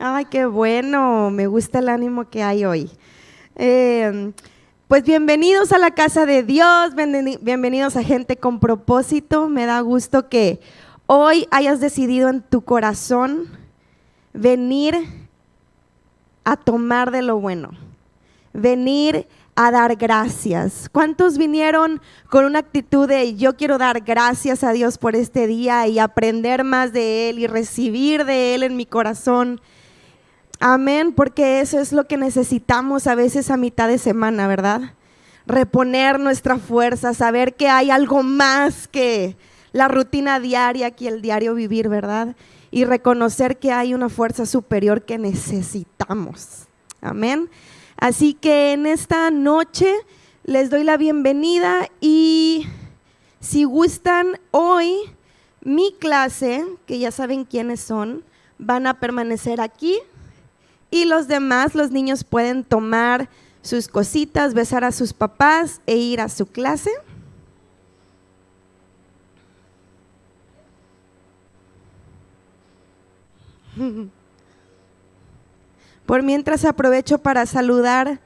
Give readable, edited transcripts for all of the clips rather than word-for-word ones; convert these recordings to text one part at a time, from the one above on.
Ay, qué bueno, me gusta el ánimo que hay hoy. Pues bienvenidos a la casa de Dios, bienvenidos a Gente con Propósito. Me da gusto que hoy hayas decidido en tu corazón venir a tomar de lo bueno, venir a dar gracias. ¿Cuántos vinieron con una actitud de yo quiero dar gracias a Dios por este día y aprender más de Él y recibir de Él en mi corazón? Amén, porque eso es lo que necesitamos a veces a mitad de semana, ¿verdad? Reponer nuestra fuerza, saber que hay algo más que la rutina diaria, que el diario vivir, ¿verdad? Y reconocer que hay una fuerza superior que necesitamos. Amén. Así que en esta noche les doy la bienvenida y si gustan hoy mi clase, que ya saben quiénes son, van a permanecer aquí. Y los demás, los niños pueden tomar sus cositas, besar a sus papás e ir a su clase. Por mientras aprovecho para saludar,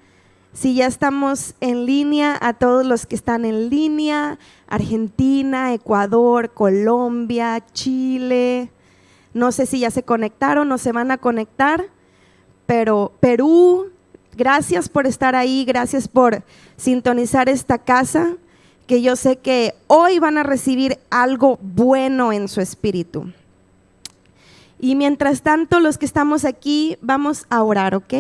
si ya estamos en línea, a todos los que están en línea, Argentina, Ecuador, Colombia, Chile, no sé si ya se conectaron o se van a conectar. Pero Perú, gracias por estar ahí, gracias por sintonizar esta casa, que yo sé que hoy van a recibir algo bueno en su espíritu. Y mientras tanto, los que estamos aquí, vamos a orar, ¿ok?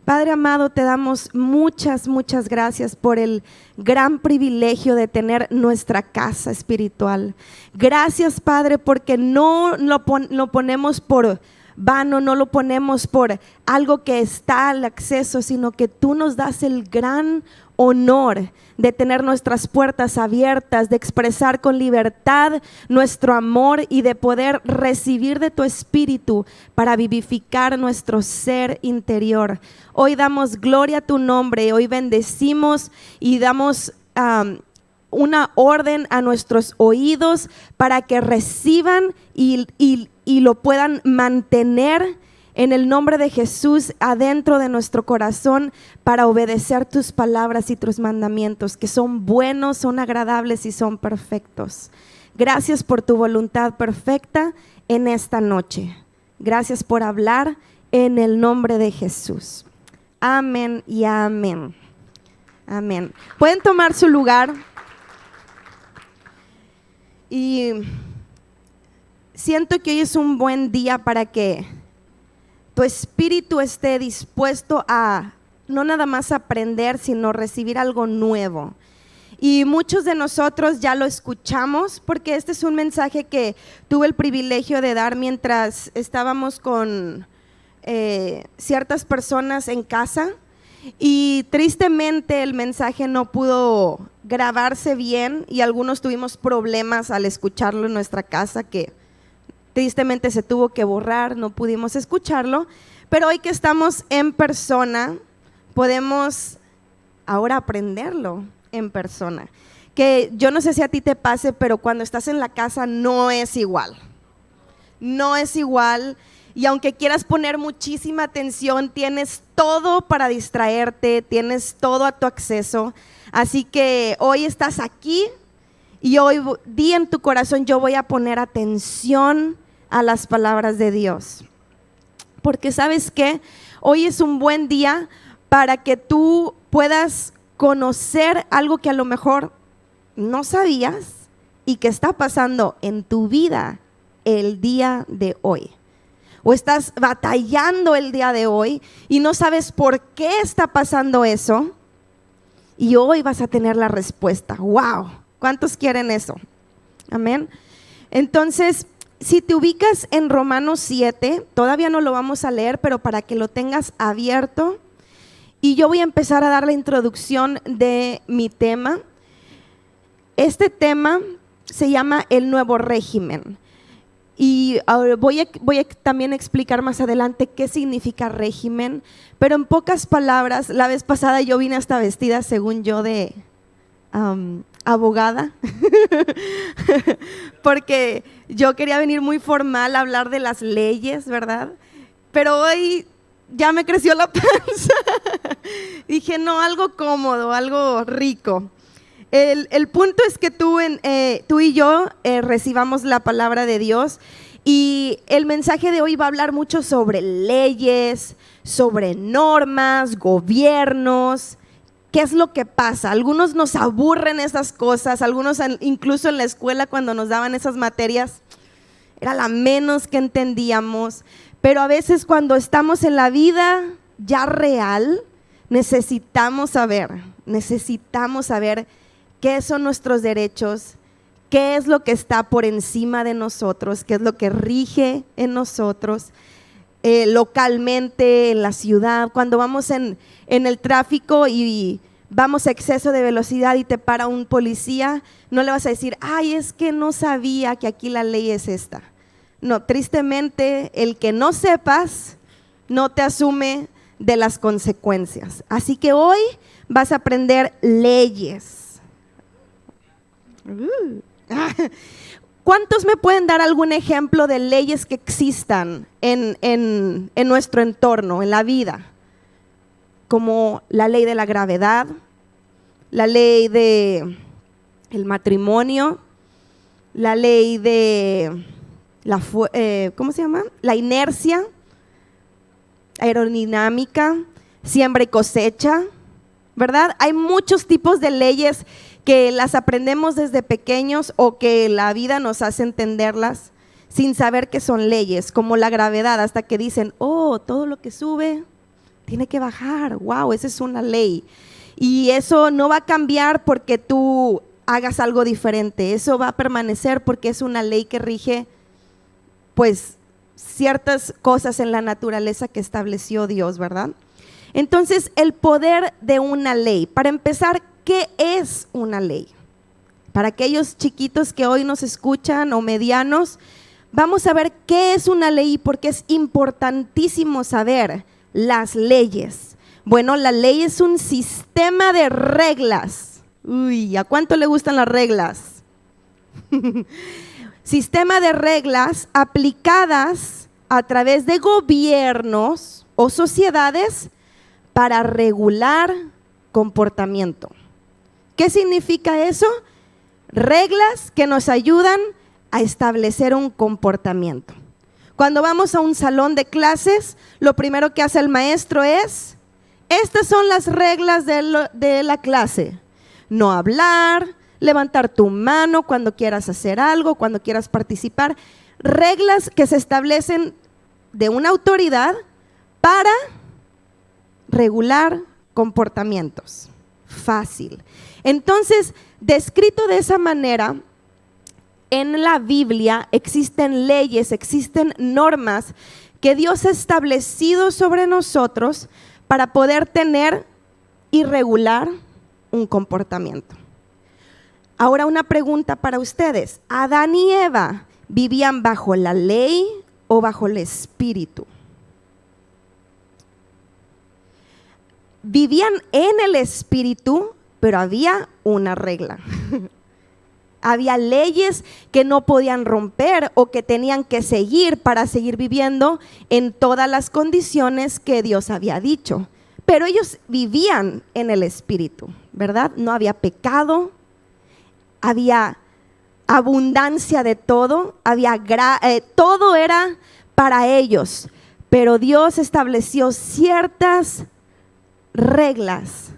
Padre amado, te damos muchas gracias por el gran privilegio de tener nuestra casa espiritual. Gracias, Padre, porque no lo ponemos por vano, no lo ponemos por algo que está al acceso, sino que tú nos das el gran honor de tener nuestras puertas abiertas, de expresar con libertad nuestro amor y de poder recibir de tu espíritu para vivificar nuestro ser interior. Hoy damos gloria a tu nombre, hoy bendecimos y damos una orden a nuestros oídos para que reciban y lo puedan mantener en el nombre de Jesús adentro de nuestro corazón para obedecer tus palabras y tus mandamientos, que son buenos, son agradables y son perfectos. Gracias por tu voluntad perfecta en esta noche. Gracias por hablar en el nombre de Jesús. Amén y amén. Amén. Pueden tomar su lugar. Y siento que hoy es un buen día para que tu espíritu esté dispuesto a no nada más aprender, sino recibir algo nuevo. Y muchos de nosotros ya lo escuchamos, porque este es un mensaje que tuve el privilegio de dar mientras estábamos con ciertas personas en casa. Y tristemente el mensaje no pudo grabarse bien y algunos tuvimos problemas al escucharlo en nuestra casa, que tristemente se tuvo que borrar, no pudimos escucharlo, pero hoy que estamos en persona podemos ahora aprenderlo en persona, que yo no sé si a ti te pase, pero cuando estás en la casa no es igual, no es igual. Y aunque quieras poner muchísima atención, tienes todo para distraerte, tienes todo a tu acceso. Así que hoy estás aquí y hoy di en tu corazón, yo voy a poner atención a las palabras de Dios. Porque ¿sabes qué? Hoy es un buen día para que tú puedas conocer algo que a lo mejor no sabías y que está pasando en tu vida el día de hoy. O estás batallando el día de hoy y no sabes por qué está pasando eso, y hoy vas a tener la respuesta. ¡Wow! ¿Cuántos quieren eso? Amén. Entonces, si te ubicas en Romanos 7, todavía no lo vamos a leer, pero para que lo tengas abierto, y yo voy a empezar a dar la introducción de mi tema. Este tema se llama el nuevo régimen. Y voy a también explicar más adelante qué significa régimen, pero en pocas palabras, la vez pasada yo vine hasta vestida según yo de abogada, porque yo quería venir muy formal a hablar de las leyes, ¿verdad? Pero hoy ya me creció la panza. Dije, no, algo cómodo, algo rico. El punto es que tú y yo recibamos la palabra de Dios, y el mensaje de hoy va a hablar mucho sobre leyes, sobre normas, gobiernos. ¿Qué es lo que pasa? Algunos nos aburren esas cosas, algunos incluso en la escuela cuando nos daban esas materias era la menos que entendíamos, pero a veces cuando estamos en la vida ya real necesitamos saber qué son nuestros derechos, qué es lo que está por encima de nosotros, qué es lo que rige en nosotros. Localmente, en la ciudad, cuando vamos en el tráfico y vamos a exceso de velocidad y te para un policía, no le vas a decir, ay, es que no sabía que aquí la ley es esta. No, tristemente, el que no sepas no te asume de las consecuencias. Así que hoy vas a aprender leyes. ¿Cuántos me pueden dar algún ejemplo de leyes que existan en nuestro entorno, en la vida? Como la ley de la gravedad, la ley de el matrimonio, la ley de ¿cómo se llama? La inercia, aerodinámica, siembra y cosecha, ¿verdad? Hay muchos tipos de leyes que las aprendemos desde pequeños o que la vida nos hace entenderlas sin saber que son leyes, como la gravedad, hasta que dicen, oh, todo lo que sube tiene que bajar, wow, esa es una ley. Y eso no va a cambiar porque tú hagas algo diferente, eso va a permanecer porque es una ley que rige pues ciertas cosas en la naturaleza que estableció Dios, ¿verdad? Entonces, el poder de una ley. Para empezar, ¿qué es una ley? Para aquellos chiquitos que hoy nos escuchan o medianos, vamos a ver qué es una ley porque es importantísimo saber las leyes. Bueno, la ley es un sistema de reglas. Uy, ¿a cuánto le gustan las reglas? Sistema de reglas aplicadas a través de gobiernos o sociedades para regular comportamiento. ¿Qué significa eso? Reglas que nos ayudan a establecer un comportamiento. Cuando vamos a un salón de clases, lo primero que hace el maestro es, estas son las reglas de la clase. No hablar, levantar tu mano cuando quieras hacer algo, cuando quieras participar. Reglas que se establecen de una autoridad para regular comportamientos. Fácil. Entonces, descrito de esa manera, en la Biblia existen leyes, existen normas que Dios ha establecido sobre nosotros para poder tener y regular un comportamiento. Ahora una pregunta para ustedes. ¿Adán y Eva vivían bajo la ley o bajo el espíritu? Vivían en el espíritu, pero había una regla. Había leyes que no podían romper o que tenían que seguir para seguir viviendo en todas las condiciones que Dios había dicho. Pero ellos vivían en el espíritu, ¿verdad? No había pecado, había abundancia de todo, todo era para ellos. Pero Dios estableció ciertas reglas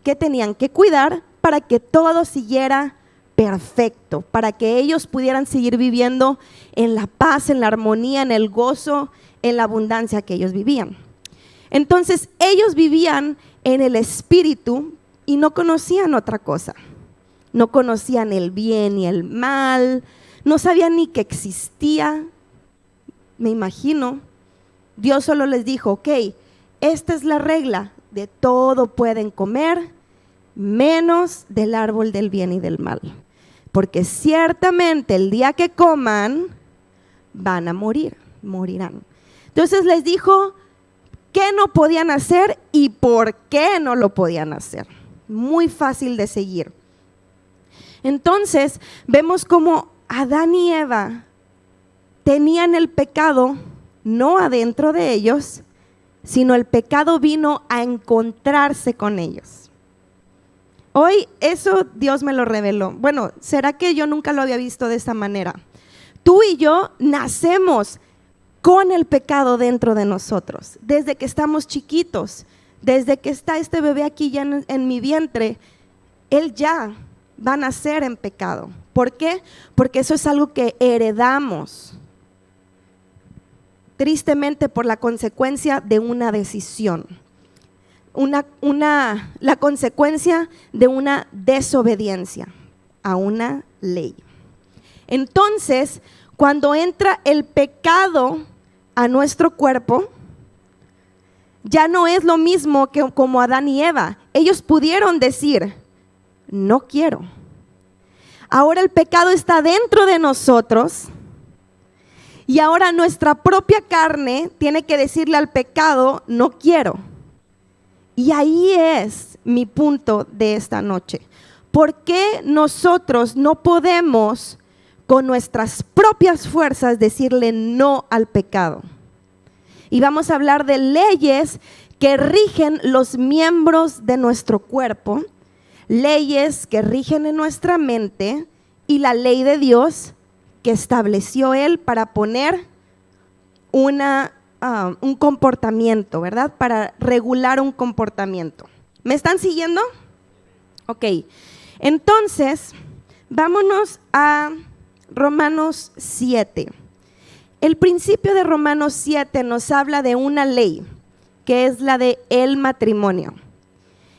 que tenían que cuidar para que todo siguiera perfecto, para que ellos pudieran seguir viviendo en la paz, en la armonía, en el gozo, en la abundancia que ellos vivían. Entonces ellos vivían en el espíritu y no conocían otra cosa. No conocían el bien y el mal, no sabían ni que existía. Me imagino, Dios solo les dijo, ok, esta es la regla, de todo pueden comer, menos del árbol del bien y del mal. Porque ciertamente el día que coman, van a morirán. Entonces les dijo qué no podían hacer y por qué no lo podían hacer. Muy fácil de seguir. Entonces vemos como Adán y Eva tenían el pecado no adentro de ellos, sino el pecado vino a encontrarse con ellos. Hoy eso Dios me lo reveló. Bueno, ¿será que yo nunca lo había visto de esta manera? Tú y yo nacemos con el pecado dentro de nosotros, desde que estamos chiquitos, desde que está este bebé aquí ya en mi vientre, él ya va a nacer en pecado. ¿Por qué? Porque eso es algo que heredamos, tristemente por la consecuencia de una decisión, la consecuencia de una desobediencia a una ley. Entonces, cuando entra el pecado a nuestro cuerpo, ya no es lo mismo que como Adán y Eva. Ellos pudieron decir, no quiero. Ahora el pecado está dentro de nosotros y ahora nuestra propia carne tiene que decirle al pecado, no quiero. Y ahí es mi punto de esta noche. ¿Por qué nosotros no podemos con nuestras propias fuerzas decirle no al pecado? Y vamos a hablar de leyes que rigen los miembros de nuestro cuerpo, leyes que rigen en nuestra mente y la ley de Dios que estableció Él para poner un comportamiento, ¿verdad? Para regular un comportamiento. ¿Me están siguiendo? Ok, entonces vámonos a Romanos 7. El principio de Romanos 7 nos habla de una ley, que es la de el matrimonio.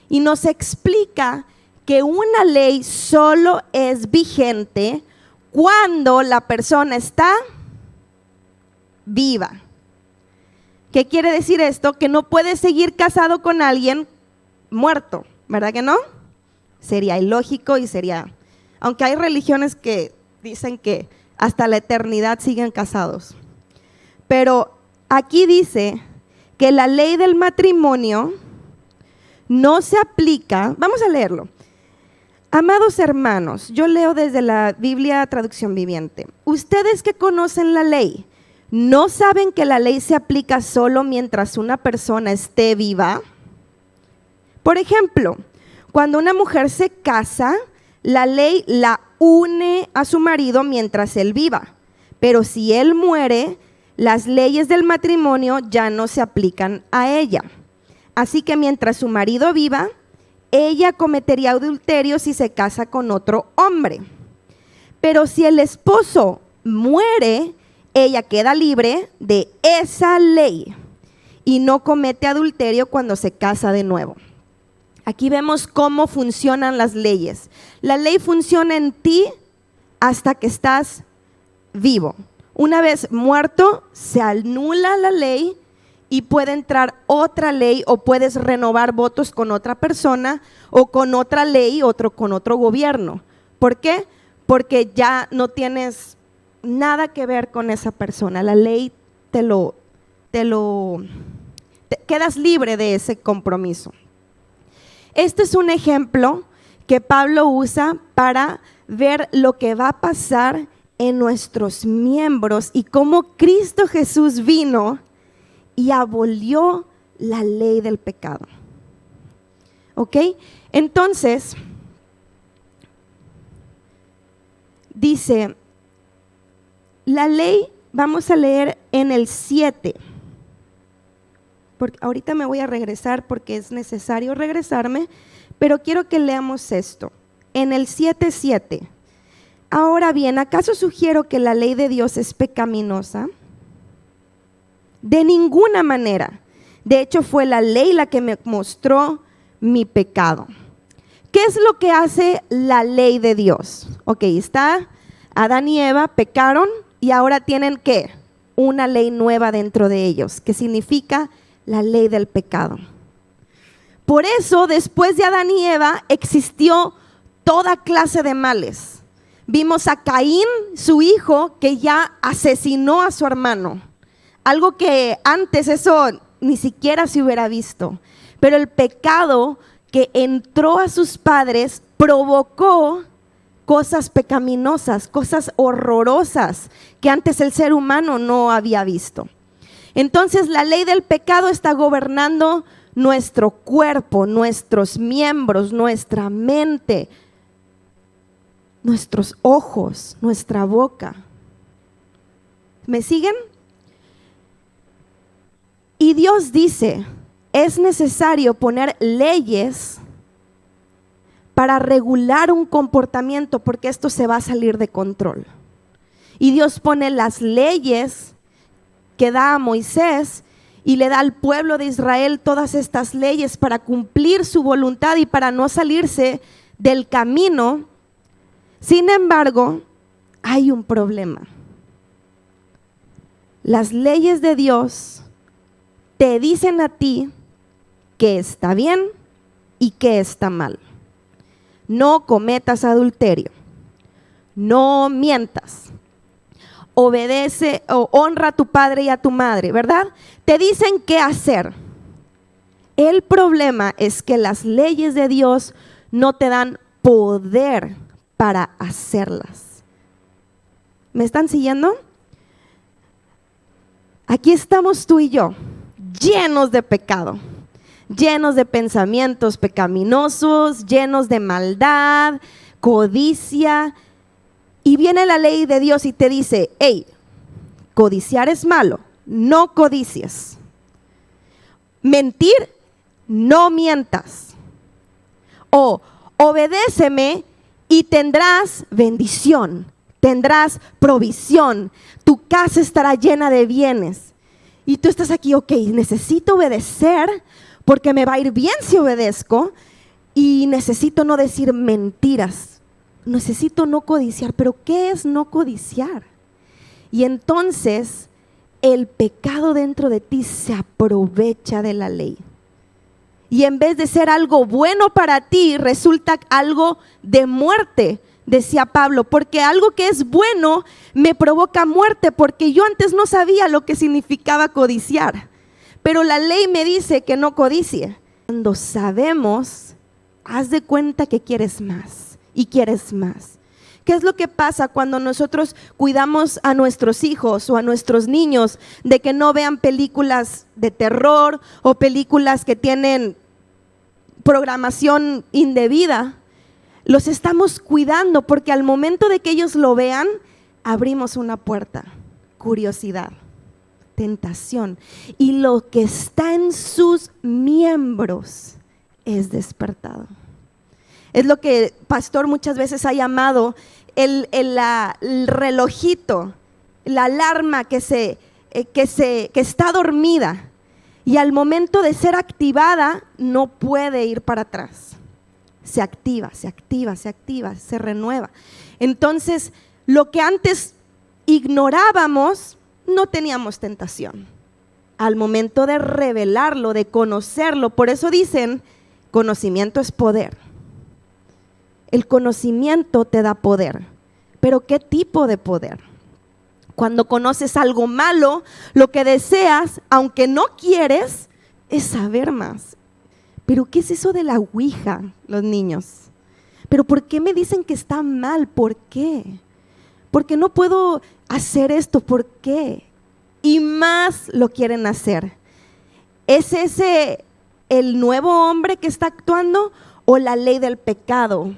Y nos explica que una ley solo es vigente cuando la persona está viva. ¿Qué quiere decir esto? Que no puedes seguir casado con alguien muerto, ¿verdad que no? Sería ilógico y sería, aunque hay religiones que dicen que hasta la eternidad siguen casados. Pero aquí dice que la ley del matrimonio no se aplica. Vamos a leerlo. Amados hermanos, yo leo desde la Biblia Traducción Viviente. Ustedes que conocen la ley, ¿no saben que la ley se aplica solo mientras una persona esté viva? Por ejemplo, cuando una mujer se casa, la ley la une a su marido mientras él viva, pero si él muere, las leyes del matrimonio ya no se aplican a ella. Así que mientras su marido viva, ella cometería adulterio si se casa con otro hombre. Pero si el esposo muere, ella queda libre de esa ley y no comete adulterio cuando se casa de nuevo. Aquí vemos cómo funcionan las leyes. La ley funciona en ti hasta que estás vivo. Una vez muerto, se anula la ley y puede entrar otra ley o puedes renovar votos con otra persona o con otra ley, con otro gobierno. ¿Por qué? Porque ya no tienes nada que ver con esa persona. La ley te quedas libre de ese compromiso. Este es un ejemplo que Pablo usa para ver lo que va a pasar en nuestros miembros y cómo Cristo Jesús vino y abolió la ley del pecado. ¿Ok? Entonces, dice, la ley, vamos a leer en el 7. Porque ahorita me voy a regresar porque es necesario regresarme, pero quiero que leamos esto. En el 7:7. Ahora bien, ¿acaso sugiero que la ley de Dios es pecaminosa? De ninguna manera. De hecho, fue la ley la que me mostró mi pecado. ¿Qué es lo que hace la ley de Dios? Ok, está Adán y Eva, pecaron y ahora tienen ¿qué? Una ley nueva dentro de ellos, que significa la ley del pecado. Por eso, después de Adán y Eva, existió toda clase de males. Vimos a Caín, su hijo, que ya asesinó a su hermano. Algo que antes eso ni siquiera se hubiera visto. Pero el pecado que entró a sus padres provocó cosas pecaminosas, cosas horrorosas que antes el ser humano no había visto. Entonces la ley del pecado está gobernando nuestro cuerpo, nuestros miembros, nuestra mente, nuestros ojos, nuestra boca. ¿Me siguen? Y Dios dice, es necesario poner leyes para regular un comportamiento porque esto se va a salir de control. Y Dios pone las leyes que da a Moisés y le da al pueblo de Israel todas estas leyes para cumplir su voluntad y para no salirse del camino. Sin embargo, hay un problema. Las leyes de Dios te dicen a ti qué está bien y qué está mal. No cometas adulterio, no mientas, obedece o honra a tu padre y a tu madre, ¿verdad? Te dicen qué hacer. El problema es que las leyes de Dios no te dan poder para hacerlas. ¿Me están siguiendo? Aquí estamos tú y yo, llenos de pecado, llenos de pensamientos pecaminosos, llenos de maldad, codicia. Y viene la ley de Dios y te dice, hey, codiciar es malo, no codicies. Mentir, no mientas. O obedéceme y tendrás bendición, tendrás provisión, tu casa estará llena de bienes. Y tú estás aquí, ok, necesito obedecer porque me va a ir bien si obedezco y necesito no decir mentiras, necesito no codiciar. Pero ¿qué es no codiciar? Y entonces el pecado dentro de ti se aprovecha de la ley. Y en vez de ser algo bueno para ti, resulta algo de muerte, decía Pablo, porque algo que es bueno me provoca muerte, porque yo antes no sabía lo que significaba codiciar, pero la ley me dice que no codicie. Cuando sabemos, haz de cuenta que quieres más y quieres más. ¿Qué es lo que pasa cuando nosotros cuidamos a nuestros hijos o a nuestros niños de que no vean películas de terror o películas que tienen programación indebida? Los estamos cuidando porque al momento de que ellos lo vean, abrimos una puerta, curiosidad, tentación, y lo que está en sus miembros es despertado. Es lo que pastor muchas veces ha llamado el relojito, la alarma que está dormida y al momento de ser activada no puede ir para atrás. Se activa, se renueva. Entonces, lo que antes ignorábamos, no teníamos tentación. Al momento de revelarlo, de conocerlo, por eso dicen, conocimiento es poder. El conocimiento te da poder, pero ¿qué tipo de poder? Cuando conoces algo malo, lo que deseas, aunque no quieres, es saber más. ¿Pero qué es eso de la ouija, los niños? ¿Pero por qué me dicen que está mal? ¿Por qué? ¿Por qué no puedo hacer esto? ¿Por qué? Y más lo quieren hacer. ¿Es ese el nuevo hombre que está actuando o la ley del pecado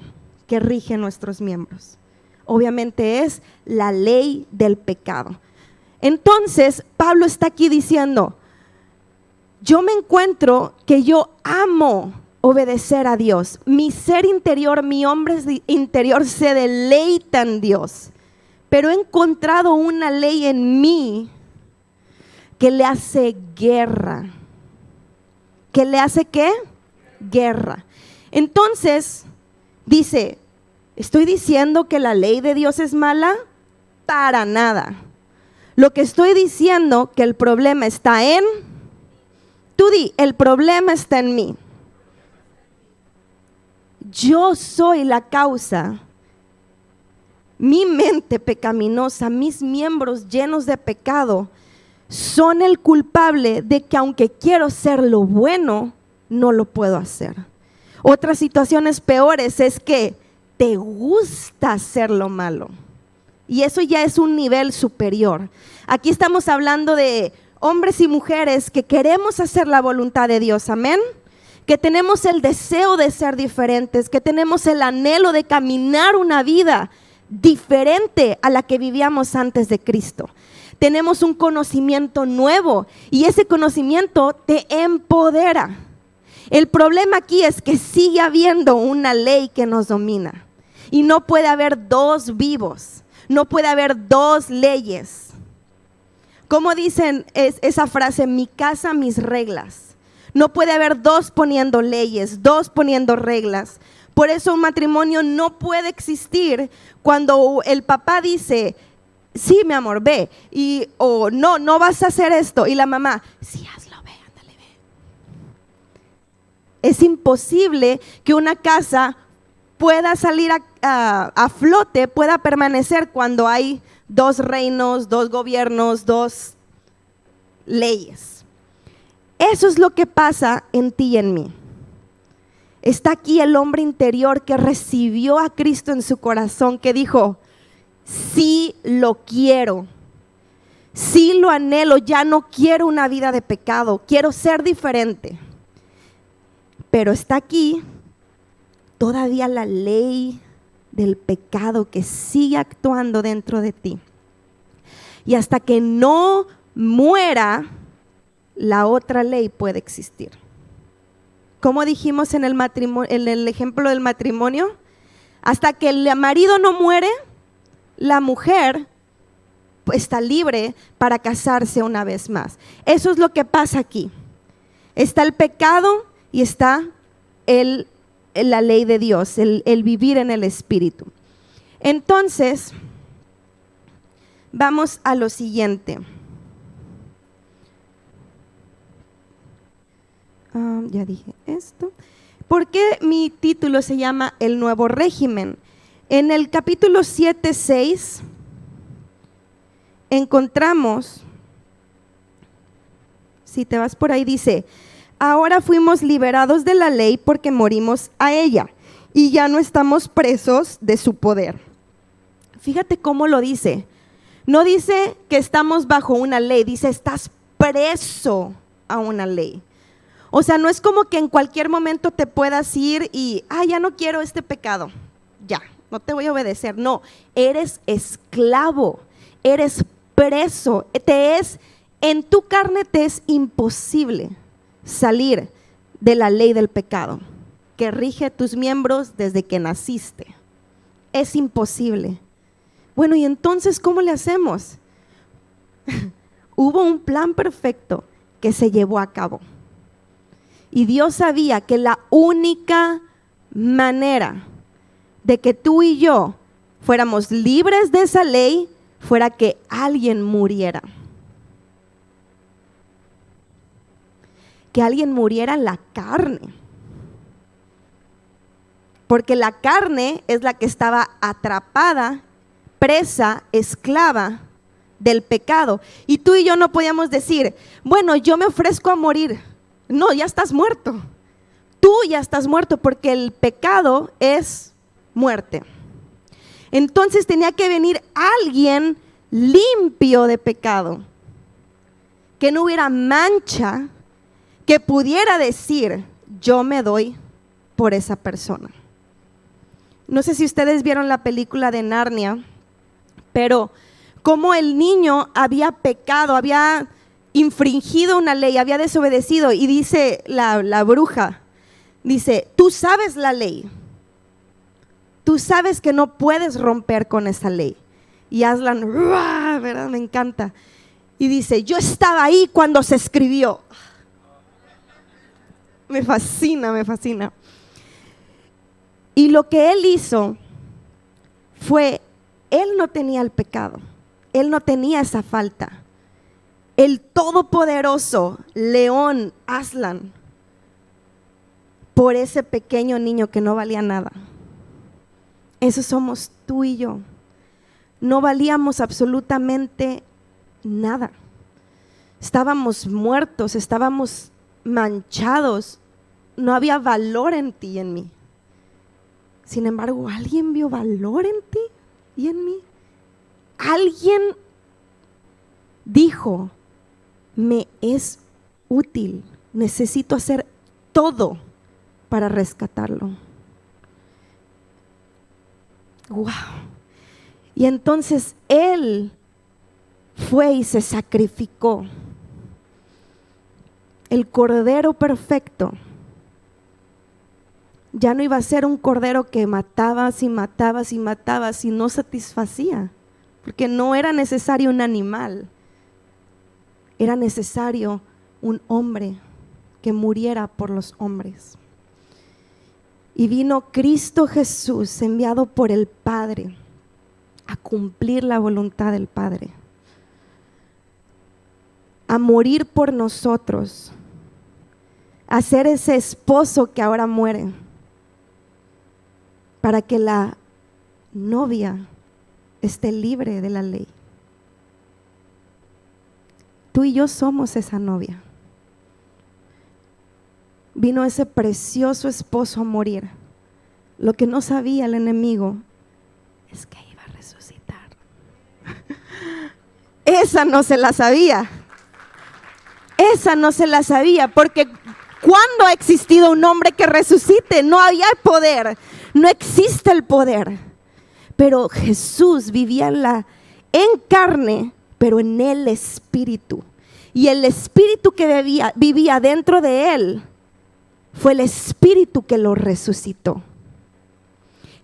que rige nuestros miembros? Obviamente es la ley del pecado. Entonces, Pablo está aquí diciendo, yo me encuentro que yo amo obedecer a Dios. Mi ser interior, mi hombre interior se deleita en Dios. Pero he encontrado una ley en mí que le hace guerra. ¿Que le hace qué? Guerra. Entonces, dice, ¿estoy diciendo que la ley de Dios es mala? Para nada. Lo que estoy diciendo que el problema está en, tú di, el problema está en mí. Yo soy la causa. Mi mente pecaminosa, mis miembros llenos de pecado, son el culpable de que aunque quiero ser lo bueno, no lo puedo hacer. Otras situaciones peores es que te gusta hacer lo malo. Y eso ya es un nivel superior. Aquí estamos hablando de hombres y mujeres que queremos hacer la voluntad de Dios, amén. Que tenemos el deseo de ser diferentes, que tenemos el anhelo de caminar una vida diferente a la que vivíamos antes de Cristo. Tenemos un conocimiento nuevo y ese conocimiento te empodera. El problema aquí es que sigue habiendo una ley que nos domina y no puede haber dos vivos, no puede haber dos leyes. ¿Cómo dicen esa frase? Mi casa, mis reglas. No puede haber dos poniendo leyes, dos poniendo reglas. Por eso un matrimonio no puede existir cuando el papá dice, sí, mi amor, ve, o no vas a hacer esto, y la mamá, sí, hazlo, ve, ándale, ve. Es imposible que una casa pueda salir a flote, pueda permanecer cuando hay dos reinos, dos gobiernos, dos leyes. Eso es lo que pasa en ti y en mí. Está aquí el hombre interior que recibió a Cristo en su corazón, que dijo, sí lo quiero, sí lo anhelo, ya no quiero una vida de pecado, quiero ser diferente. Pero está aquí todavía la ley del pecado que sigue actuando dentro de ti. Y hasta que no muera, la otra ley puede existir. Como dijimos en el ejemplo del matrimonio, hasta que el marido no muere, la mujer está libre para casarse una vez más. Eso es lo que pasa aquí. Está el pecado y está la ley de Dios, el vivir en el Espíritu. Entonces, vamos a lo siguiente. Ya dije esto. ¿Por qué mi título se llama El Nuevo Régimen? En el capítulo 7:6 encontramos, si te vas por ahí, dice, ahora fuimos liberados de la ley porque morimos a ella y ya no estamos presos de su poder. Fíjate cómo lo dice. No dice que estamos bajo una ley, dice estás preso a una ley. O sea, no es como que en cualquier momento te puedas ir y, ya no quiero este pecado, ya, no te voy a obedecer. No, eres esclavo, eres preso, en tu carne te es imposible salir de la ley del pecado que rige tus miembros desde que naciste. Es imposible. Bueno, ¿y entonces cómo le hacemos? Hubo un plan perfecto que se llevó a cabo. Y Dios sabía que la única manera de que tú y yo fuéramos libres de esa ley fuera que alguien muriera. Que alguien muriera en la carne. Porque la carne es la que estaba atrapada, presa, esclava del pecado. Y tú y yo no podíamos decir, bueno, yo me ofrezco a morir. No, ya estás muerto. Tú ya estás muerto porque el pecado es muerte. Entonces tenía que venir alguien limpio de pecado, que no hubiera mancha, que pudiera decir, yo me doy por esa persona. No sé si ustedes vieron la película de Narnia, pero como el niño había pecado, había infringido una ley, había desobedecido, y dice la bruja, dice, tú sabes la ley, tú sabes que no puedes romper con esa ley. Y Aslan, ¿verdad? Me encanta. Y dice, yo estaba ahí cuando se escribió. Me fascina, me fascina. Y lo que él hizo fue, él no tenía el pecado, él no tenía esa falta. El todopoderoso león Aslan, por ese pequeño niño que no valía nada. Eso somos tú y yo. No valíamos absolutamente nada. Estábamos muertos, estábamos manchados. No había valor en ti y en mí. Sin embargo, ¿alguien vio valor en ti y en mí? ¿Alguien dijo, me es útil, necesito hacer todo para rescatarlo? ¡Wow! Y entonces Él fue y se sacrificó. El cordero perfecto ya no iba a ser un cordero que matabas y matabas y matabas y no satisfacía, porque no era necesario un animal, era necesario un hombre que muriera por los hombres. Y vino Cristo Jesús, enviado por el Padre, a cumplir la voluntad del Padre, a morir por nosotros, a ser ese esposo que ahora muere, para que la novia esté libre de la ley. Tú y yo somos esa novia. Vino ese precioso esposo a morir. Lo que no sabía el enemigo es que iba a resucitar. Esa no se la sabía. Esa no se la sabía, porque ¿cuándo ha existido un hombre que resucite? No había poder, no existe el poder. Pero Jesús vivía en carne, pero en el Espíritu. Y el Espíritu que vivía dentro de él fue el Espíritu que lo resucitó.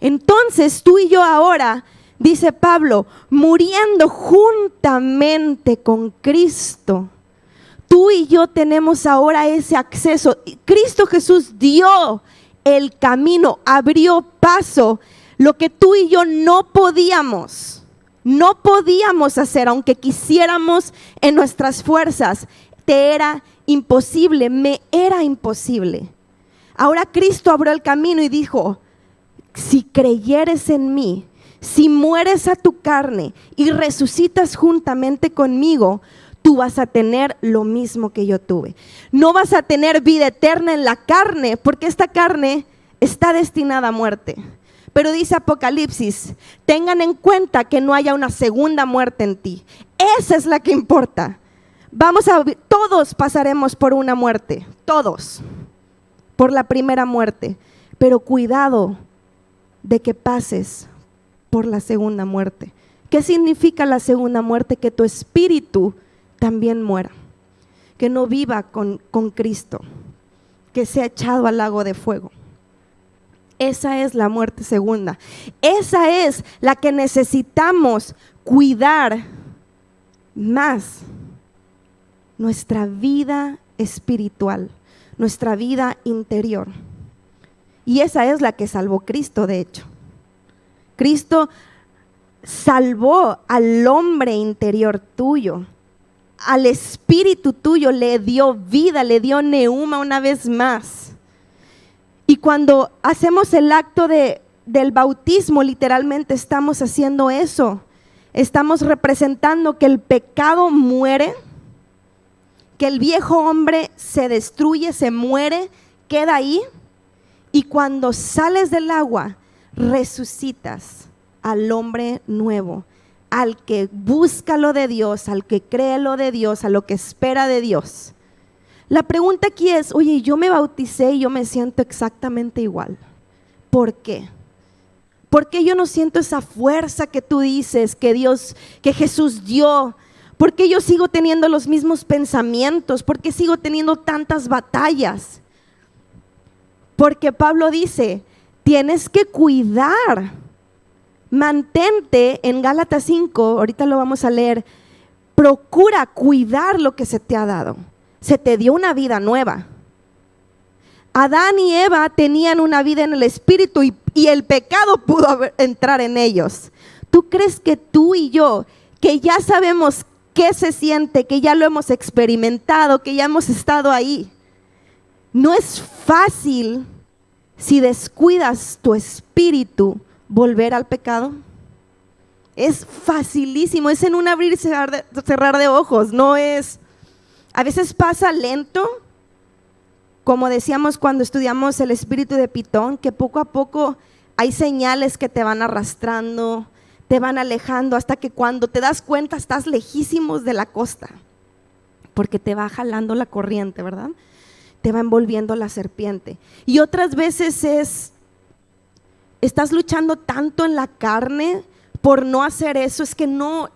Entonces tú y yo ahora, dice Pablo, muriendo juntamente con Cristo, tú y yo tenemos ahora ese acceso. Cristo Jesús dio el camino, abrió paso, lo que tú y yo no podíamos hacer, aunque quisiéramos en nuestras fuerzas. Te era imposible, me era imposible. Ahora Cristo abrió el camino y dijo, si creyeres en mí, si mueres a tu carne y resucitas juntamente conmigo, tú vas a tener lo mismo que yo tuve. No vas a tener vida eterna en la carne, porque esta carne está destinada a muerte. Pero dice Apocalipsis, tengan en cuenta que no haya una segunda muerte en ti. Esa es la que importa. Todos pasaremos por una muerte, todos, por la primera muerte. Pero cuidado de que pases por la segunda muerte. ¿Qué significa la segunda muerte? Que tu espíritu también muera, que no viva con Cristo, que sea echado al lago de fuego. Esa es la muerte segunda. Esa es la que necesitamos cuidar más. Nuestra vida espiritual, nuestra vida interior. Y esa es la que salvó Cristo, de hecho. Cristo salvó al hombre interior tuyo. Al espíritu tuyo le dio vida, le dio neuma una vez más. Y cuando hacemos el acto del bautismo, literalmente estamos haciendo eso. Estamos representando que el pecado muere, que el viejo hombre se destruye, se muere, queda ahí. Y cuando sales del agua, resucitas al hombre nuevo, al que busca lo de Dios, al que cree lo de Dios, a lo que espera de Dios. La pregunta aquí es, oye, yo me bauticé y yo me siento exactamente igual. ¿Por qué? ¿Por qué yo no siento esa fuerza que tú dices que Jesús dio? ¿Por qué yo sigo teniendo los mismos pensamientos? ¿Por qué sigo teniendo tantas batallas? Porque Pablo dice, tienes que cuidar. Mantente en Gálatas 5, ahorita lo vamos a leer, procura cuidar lo que se te ha dado. Se te dio una vida nueva. Adán y Eva tenían una vida en el espíritu y el pecado pudo entrar en ellos. ¿Tú crees que tú y yo, que ya sabemos qué se siente, que ya lo hemos experimentado, que ya hemos estado ahí, no es fácil si descuidas tu espíritu volver al pecado? Es facilísimo, es en un abrir y cerrar de ojos, no es, a veces pasa lento, como decíamos cuando estudiamos el espíritu de Pitón, que poco a poco hay señales que te van arrastrando, te van alejando, hasta que cuando te das cuenta estás lejísimos de la costa, porque te va jalando la corriente, ¿verdad? Te va envolviendo la serpiente. Y otras veces estás luchando tanto en la carne por no hacer eso, es que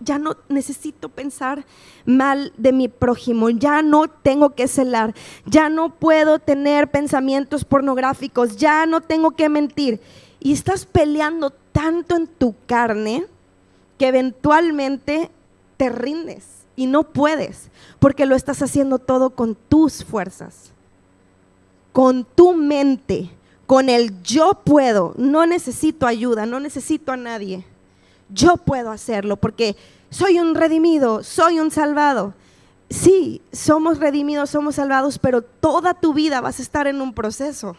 ya no necesito pensar mal de mi prójimo, ya no tengo que celar, ya no puedo tener pensamientos pornográficos, ya no tengo que mentir. Y estás peleando tanto en tu carne que eventualmente te rindes y no puedes, porque lo estás haciendo todo con tus fuerzas, con tu mente, con el yo puedo, no necesito ayuda, no necesito a nadie. Yo puedo hacerlo porque soy un redimido, soy un salvado. Sí, somos redimidos, somos salvados, pero toda tu vida vas a estar en un proceso.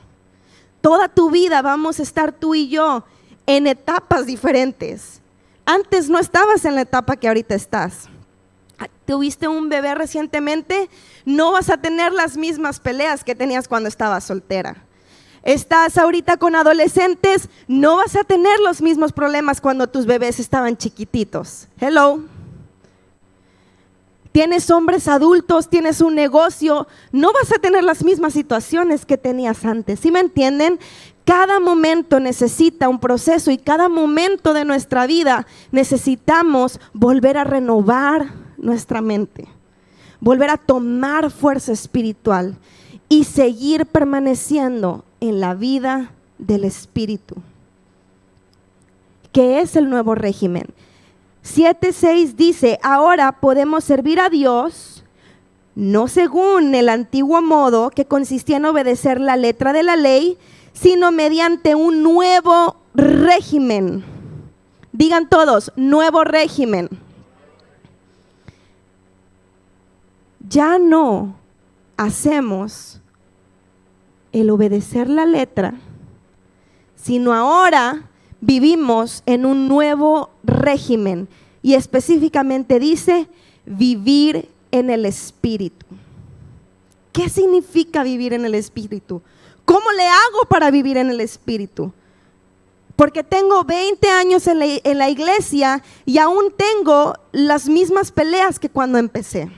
Toda tu vida vamos a estar tú y yo en etapas diferentes. Antes no estabas en la etapa que ahorita estás. Tuviste un bebé recientemente, no vas a tener las mismas peleas que tenías cuando estabas soltera. Estás ahorita con adolescentes, no vas a tener los mismos problemas cuando tus bebés estaban chiquititos. Hello. Tienes hombres adultos, tienes un negocio, no vas a tener las mismas situaciones que tenías antes. ¿Sí me entienden? Cada momento necesita un proceso y cada momento de nuestra vida necesitamos volver a renovar nuestra mente, volver a tomar fuerza espiritual y seguir permaneciendo en la vida del Espíritu, que es el nuevo régimen. 7:6 dice: ahora podemos servir a Dios no según el antiguo modo que consistía en obedecer la letra de la ley, sino mediante un nuevo régimen. Digan todos, nuevo régimen. Ya no hacemos el obedecer la letra, sino ahora vivimos en un nuevo régimen, y específicamente dice vivir en el Espíritu. ¿Qué significa vivir en el Espíritu? ¿Cómo le hago para vivir en el Espíritu? Porque tengo 20 años en la iglesia y aún tengo las mismas peleas que cuando empecé.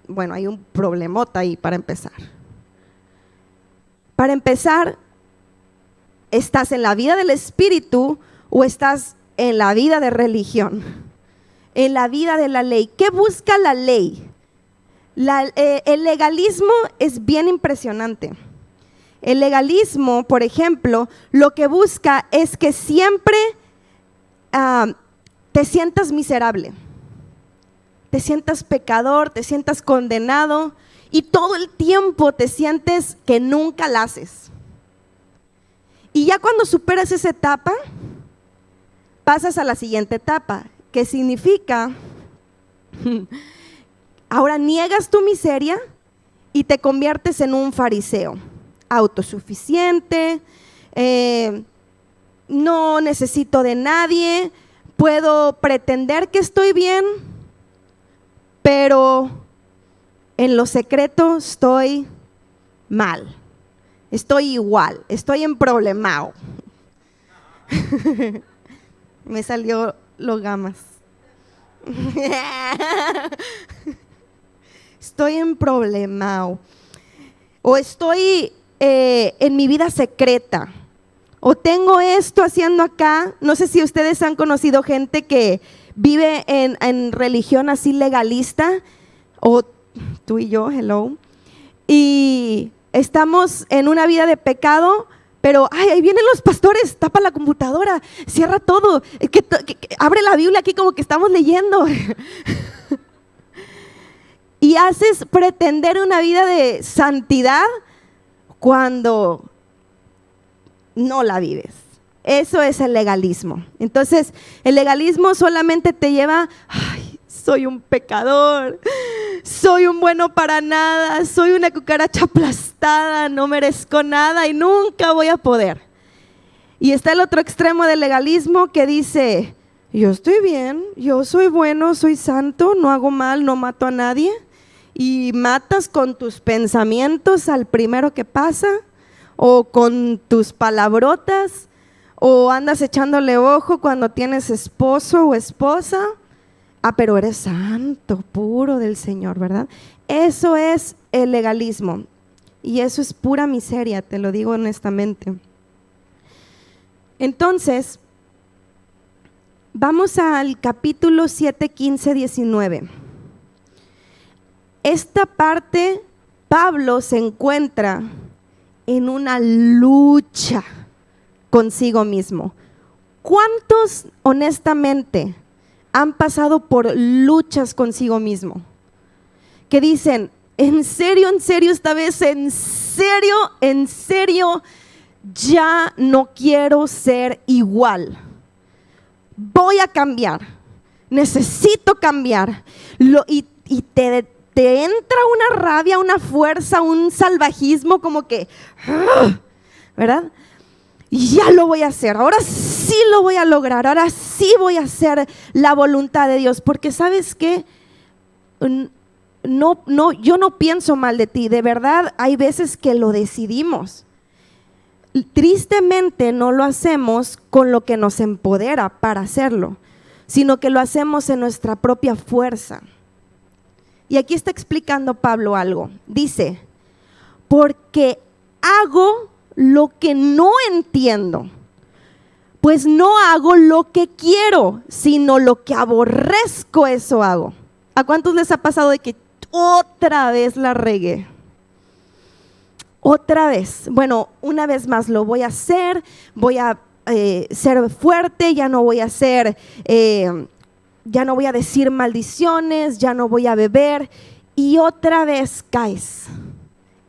Bueno, hay un problemota ahí para empezar. Para empezar, ¿estás en la vida del Espíritu o estás en la vida de religión? En la vida de la ley. ¿Qué busca la ley? El legalismo es bien impresionante. El legalismo, por ejemplo, lo que busca es que siempre te sientas miserable, te sientas pecador, te sientas condenado, y todo el tiempo te sientes que nunca la haces. Y ya cuando superas esa etapa, pasas a la siguiente etapa, que significa, ahora niegas tu miseria y te conviertes en un fariseo, autosuficiente, no necesito de nadie, puedo pretender que estoy bien, pero en lo secreto estoy mal, estoy igual, estoy en problemao. Me salió lo gamas. Estoy en problemao. O estoy en mi vida secreta. O tengo esto haciendo acá. No sé si ustedes han conocido gente que vive en religión así legalista, o tú y yo, hello, y estamos en una vida de pecado, pero ahí vienen los pastores, tapa la computadora, cierra todo, abre la Biblia aquí como que estamos leyendo. Y haces pretender una vida de santidad cuando no la vives. Eso es el legalismo. Entonces, el legalismo solamente te lleva, ay, soy un pecador, soy un bueno para nada, soy una cucaracha aplastada, no merezco nada y nunca voy a poder. Y está el otro extremo del legalismo que dice, yo estoy bien, yo soy bueno, soy santo, no hago mal, no mato a nadie, y matas con tus pensamientos al primero que pasa, o con tus palabrotas, o andas echándole ojo cuando tienes esposo o esposa. Pero eres santo, puro del Señor, ¿verdad? Eso es el legalismo y eso es pura miseria, te lo digo honestamente. Entonces, vamos al capítulo 7, 15, 19. Esta parte, Pablo se encuentra en una lucha consigo mismo. ¿Cuántos honestamente han pasado por luchas consigo mismo? Que dicen, en serio, esta vez, en serio, ya no quiero ser igual. Voy a cambiar, necesito cambiar. Y te entra una rabia, una fuerza, un salvajismo como que, ¿verdad? Ya lo voy a hacer, ahora sí lo voy a lograr, ahora sí voy a hacer la voluntad de Dios, porque ¿sabes qué? Yo no pienso mal de ti, de verdad hay veces que lo decidimos. Tristemente no lo hacemos con lo que nos empodera para hacerlo, sino que lo hacemos en nuestra propia fuerza. Y aquí está explicando Pablo algo, dice, porque hago lo que no entiendo, pues no hago lo que quiero, sino lo que aborrezco, eso hago. ¿A cuántos les ha pasado de que otra vez la regué? Otra vez, bueno, una vez más lo voy a hacer, voy a ser fuerte, ya no voy a decir maldiciones, ya no voy a beber, y otra vez caes.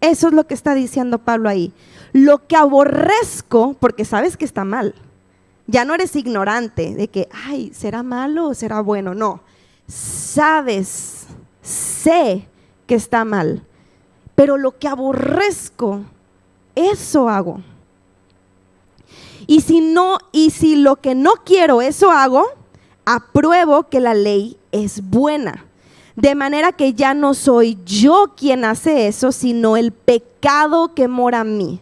Eso es lo que está diciendo Pablo ahí. Lo que aborrezco, porque sabes que está mal. Ya no eres ignorante de que, ay, ¿será malo o será bueno? No, sé que está mal, pero lo que aborrezco, eso hago. Y si lo que no quiero, eso hago, apruebo que la ley es buena. De manera que ya no soy yo quien hace eso, sino el pecado que mora en mí.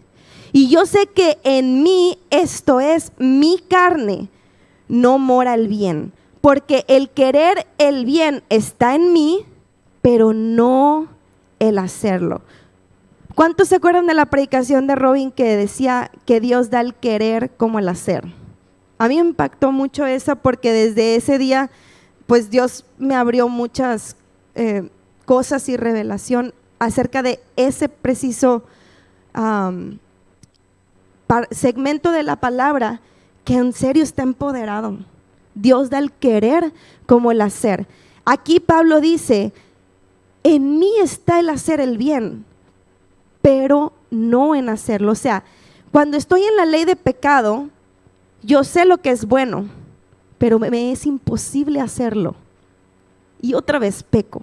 Y yo sé que en mí, esto es mi carne, no mora el bien. Porque el querer el bien está en mí, pero no el hacerlo. ¿Cuántos se acuerdan de la predicación de Robin que decía que Dios da el querer como el hacer? A mí me impactó mucho esa, porque desde ese día, pues Dios me abrió muchas cosas y revelación acerca de ese preciso segmento de la palabra, que en serio está empoderado. Dios da el querer como el hacer. Aquí Pablo dice, en mí está el hacer el bien, pero no en hacerlo. O sea, cuando estoy en la ley de pecado, yo sé lo que es bueno, pero me es imposible hacerlo. Y otra vez peco,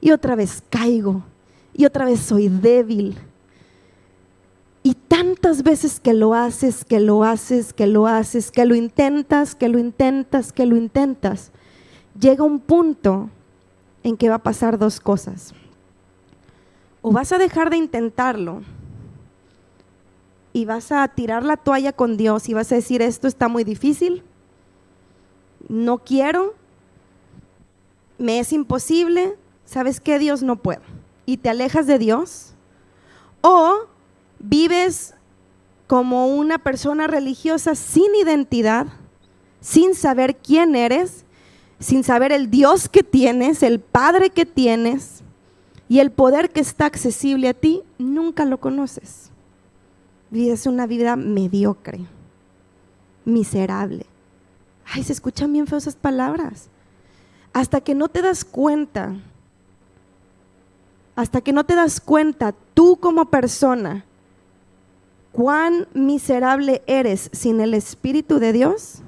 y otra vez caigo, y otra vez soy débil. Y tantas veces que lo haces, que lo intentas, llega un punto en que va a pasar dos cosas. O vas a dejar de intentarlo y vas a tirar la toalla con Dios y vas a decir, esto está muy difícil, no quiero, me es imposible, ¿sabes qué? Dios, no puedo. Y te alejas de Dios. O vives como una persona religiosa sin identidad, sin saber quién eres, sin saber el Dios que tienes, el Padre que tienes y el poder que está accesible a ti, nunca lo conoces. Vives una vida mediocre, miserable. Ay, se escuchan bien feas esas palabras. Hasta que no te das cuenta, tú como persona, cuán miserable eres sin el Espíritu de Dios,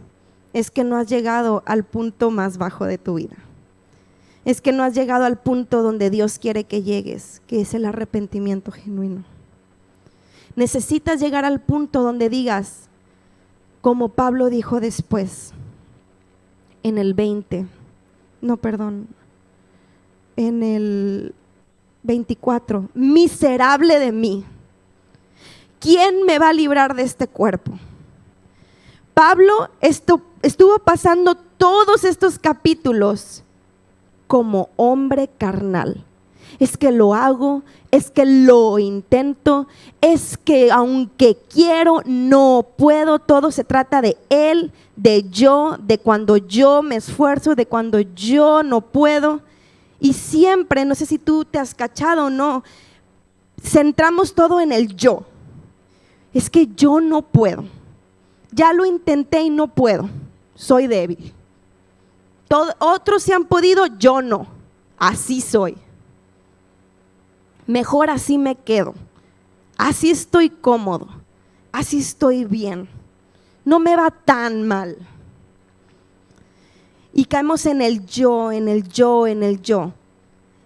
es que no has llegado al punto más bajo de tu vida. Es que no has llegado al punto donde Dios quiere que llegues, que es el arrepentimiento genuino. Necesitas llegar al punto donde digas, como Pablo dijo después, en el 24, miserable de mí, ¿quién me va a librar de este cuerpo? Pablo estuvo pasando todos estos capítulos como hombre carnal. Es que lo hago, es que lo intento, es que aunque quiero, no puedo. Todo se trata de él, de yo, de cuando yo me esfuerzo, de cuando yo no puedo. Y siempre, no sé si tú te has cachado o no, centramos todo en el yo. Es que yo no puedo. Ya lo intenté y no puedo. Soy débil. Otros se han podido, yo no. Así soy. Mejor así me quedo. Así estoy cómodo. Así estoy bien. No me va tan mal. Y caemos en el yo, en el yo, en el yo.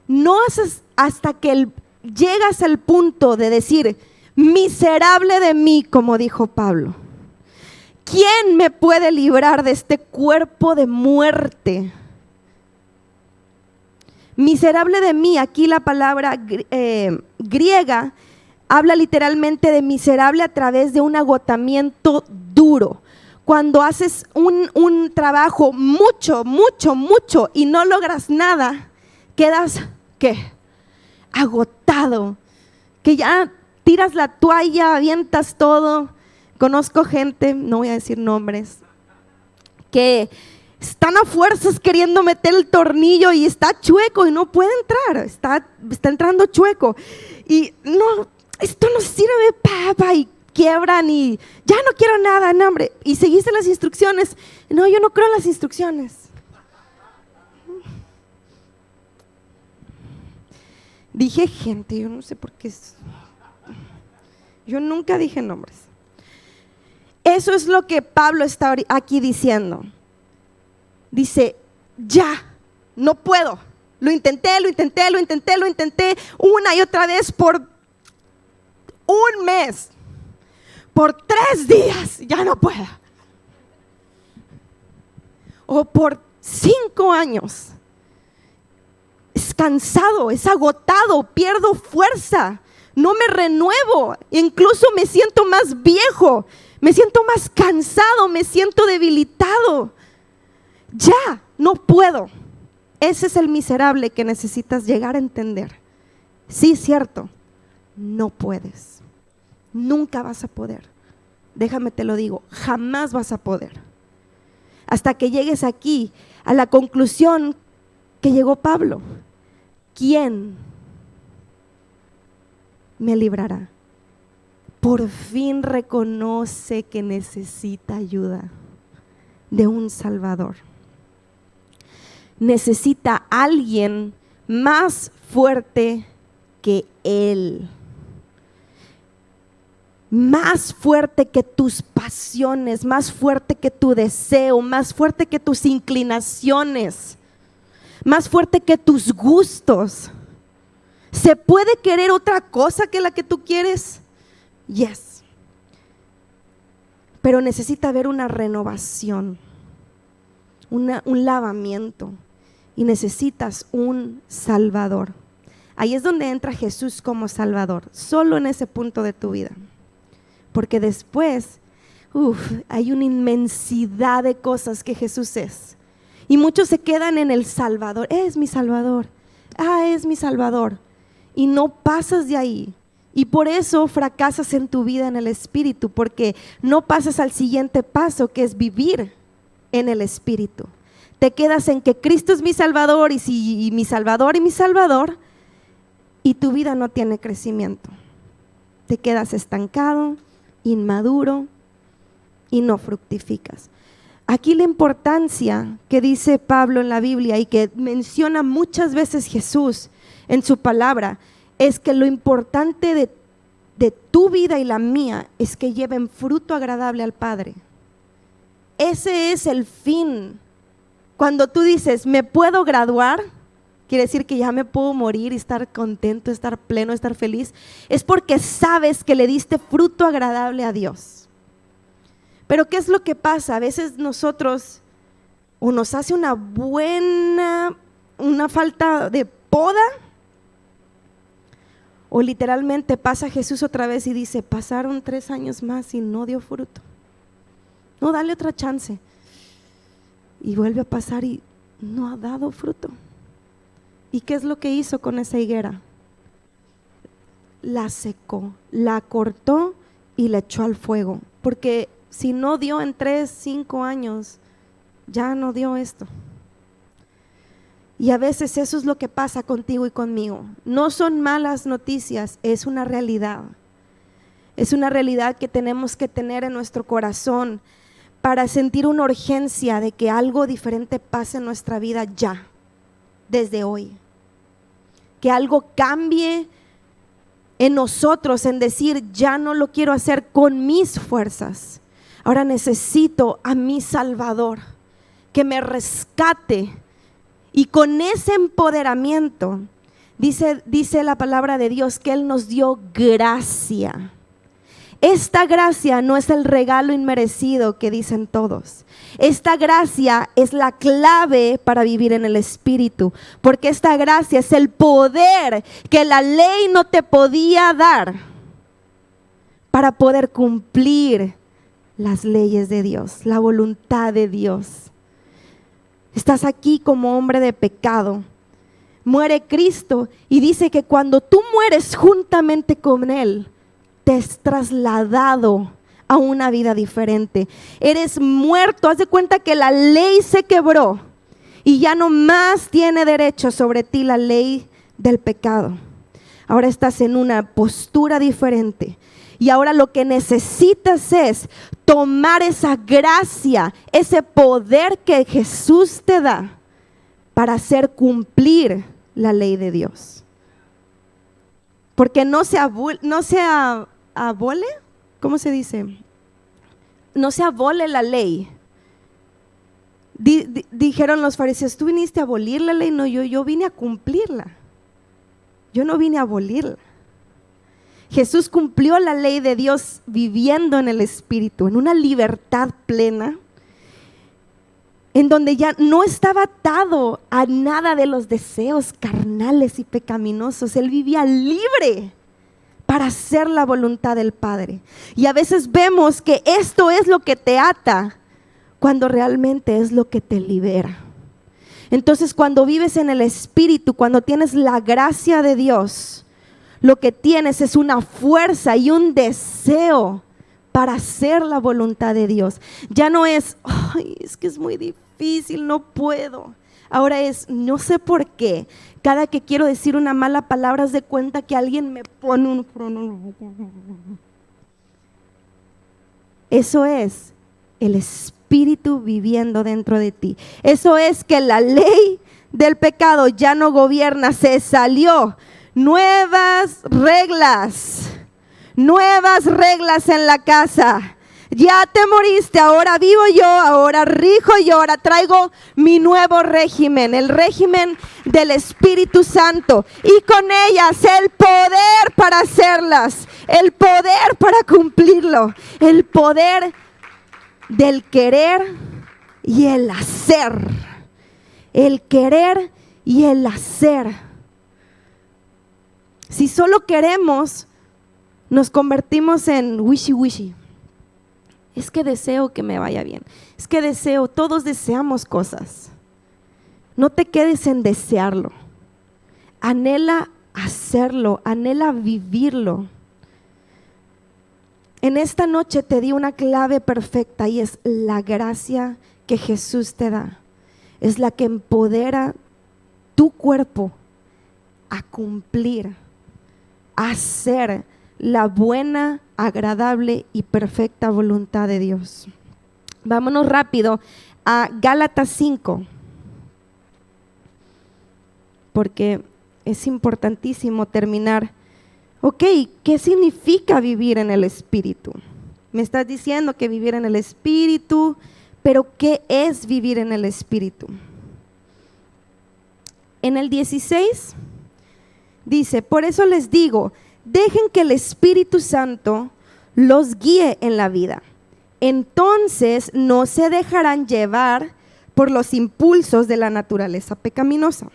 No haces hasta que llegas al punto de decir, miserable de mí, como dijo Pablo. ¿Quién me puede librar de este cuerpo de muerte? Miserable de mí, aquí la palabra griega habla literalmente de miserable a través de un agotamiento duro. Cuando haces un trabajo mucho y no logras nada, quedas, ¿qué? Agotado, que ya tiras la toalla, avientas todo. Conozco gente, no voy a decir nombres, que están a fuerzas queriendo meter el tornillo y está chueco y no puede entrar, está entrando chueco. Y no, esto no sirve, papá, y quiebran y ya no quiero nada, no, hombre. Y seguiste las instrucciones. No, yo no creo en las instrucciones. Dije gente, yo no sé por qué. Yo nunca dije nombres. Eso es lo que Pablo está aquí diciendo. Dice, ya, no puedo. Lo intenté una y otra vez por un mes, por 3 días, ya no puedo. O por 5 años. Es cansado, es agotado, pierdo fuerza, no me renuevo, incluso me siento más viejo, me siento más cansado, me siento debilitado. Ya, no puedo. Ese es el miserable que necesitas llegar a entender. Sí, cierto, no puedes. Nunca vas a poder. Déjame te lo digo, jamás vas a poder. Hasta que llegues aquí a la conclusión que llegó Pablo. ¿Quién me librará? Por fin reconoce que necesita ayuda de un Salvador. Necesita a alguien más fuerte que él. Más fuerte que tus pasiones, más fuerte que tu deseo, más fuerte que tus inclinaciones, más fuerte que tus gustos. ¿Se puede querer otra cosa que la que tú quieres? Yes. Pero necesita haber una renovación, un lavamiento, y necesitas un Salvador. Ahí es donde entra Jesús como Salvador, solo en ese punto de tu vida. Porque después, hay una inmensidad de cosas que Jesús es. Y muchos se quedan en el Salvador. Es mi Salvador. Es mi Salvador. Y no pasas de ahí. Y por eso fracasas en tu vida en el Espíritu, porque no pasas al siguiente paso, que es vivir en el Espíritu. Te quedas en que Cristo es mi Salvador y mi Salvador, y tu vida no tiene crecimiento. Te quedas estancado, inmaduro y no fructificas. Aquí la importancia que dice Pablo en la Biblia y que menciona muchas veces Jesús en su palabra, es que lo importante de tu vida y la mía es que lleven fruto agradable al Padre. Ese es el fin. Cuando tú dices, me puedo graduar, quiere decir que ya me puedo morir y estar contento, estar pleno, estar feliz. Es porque sabes que le diste fruto agradable a Dios. Pero ¿qué es lo que pasa? A veces nosotros, o nos hace una falta de poda, o literalmente pasa Jesús otra vez y dice, pasaron 3 años más y no dio fruto. No, dale otra chance. Y vuelve a pasar y no ha dado fruto. ¿Y qué es lo que hizo con esa higuera? La secó, la cortó y la echó al fuego. Porque si no dio en 3, 5 años, ya no dio esto. Y a veces eso es lo que pasa contigo y conmigo. No son malas noticias, es una realidad. Es una realidad que tenemos que tener en nuestro corazón para sentir una urgencia de que algo diferente pase en nuestra vida ya, desde hoy. Que algo cambie en nosotros, en decir, ya no lo quiero hacer con mis fuerzas. Ahora necesito a mi Salvador que me rescate. Y con ese empoderamiento, dice la palabra de Dios que Él nos dio gracia. Esta gracia no es el regalo inmerecido que dicen todos. Esta gracia es la clave para vivir en el Espíritu, porque esta gracia es el poder que la ley no te podía dar para poder cumplir las leyes de Dios, la voluntad de Dios. Estás aquí como hombre de pecado. Muere Cristo y dice que cuando tú mueres juntamente con Él, te has trasladado a una vida diferente. Eres muerto. Haz de cuenta que la ley se quebró y ya no más tiene derecho sobre ti la ley del pecado. Ahora estás en una postura diferente. Y ahora lo que necesitas es tomar esa gracia, ese poder que Jesús te da para hacer cumplir la ley de Dios. Porque no se abole, ¿cómo se dice? No se abole la ley. Dijeron los fariseos, ¿tú viniste a abolir la ley? No, yo vine a cumplirla. Yo no vine a abolirla. Jesús cumplió la ley de Dios viviendo en el Espíritu, en una libertad plena, en donde ya no estaba atado a nada de los deseos carnales y pecaminosos. Él vivía libre para hacer la voluntad del Padre. Y a veces vemos que esto es lo que te ata, cuando realmente es lo que te libera. Entonces, cuando vives en el Espíritu, cuando tienes la gracia de Dios, lo que tienes es una fuerza y un deseo para hacer la voluntad de Dios. Ya no es, ay, es que es muy difícil, no puedo. Ahora es, no sé por qué, cada que quiero decir una mala palabra, haz de cuenta que alguien me pone un freno. Eso es el Espíritu viviendo dentro de ti. Eso es que la ley del pecado ya no gobierna, se salió. Nuevas reglas en la casa. Ya te moriste, ahora vivo yo, ahora rijo yo, ahora traigo mi nuevo régimen, el régimen del Espíritu Santo, y con ellas el poder para hacerlas, el poder para cumplirlo, el poder del querer y el hacer, el querer y el hacer. Si solo queremos, nos convertimos en wishy-wishy. Es que deseo que me vaya bien. Es que deseo, todos deseamos cosas. No te quedes en desearlo. Anhela hacerlo, anhela vivirlo. En esta noche te di una clave perfecta y es la gracia que Jesús te da. Es la que empodera tu cuerpo a cumplir, hacer la buena, agradable y perfecta voluntad de Dios. Vámonos rápido a Gálatas 5, porque es importantísimo terminar. Ok, ¿qué significa vivir en el Espíritu? Me estás diciendo que vivir en el Espíritu, pero ¿qué es vivir en el Espíritu? En el 16 dice, por eso les digo, dejen que el Espíritu Santo los guíe en la vida. Entonces no se dejarán llevar por los impulsos de la naturaleza pecaminosa.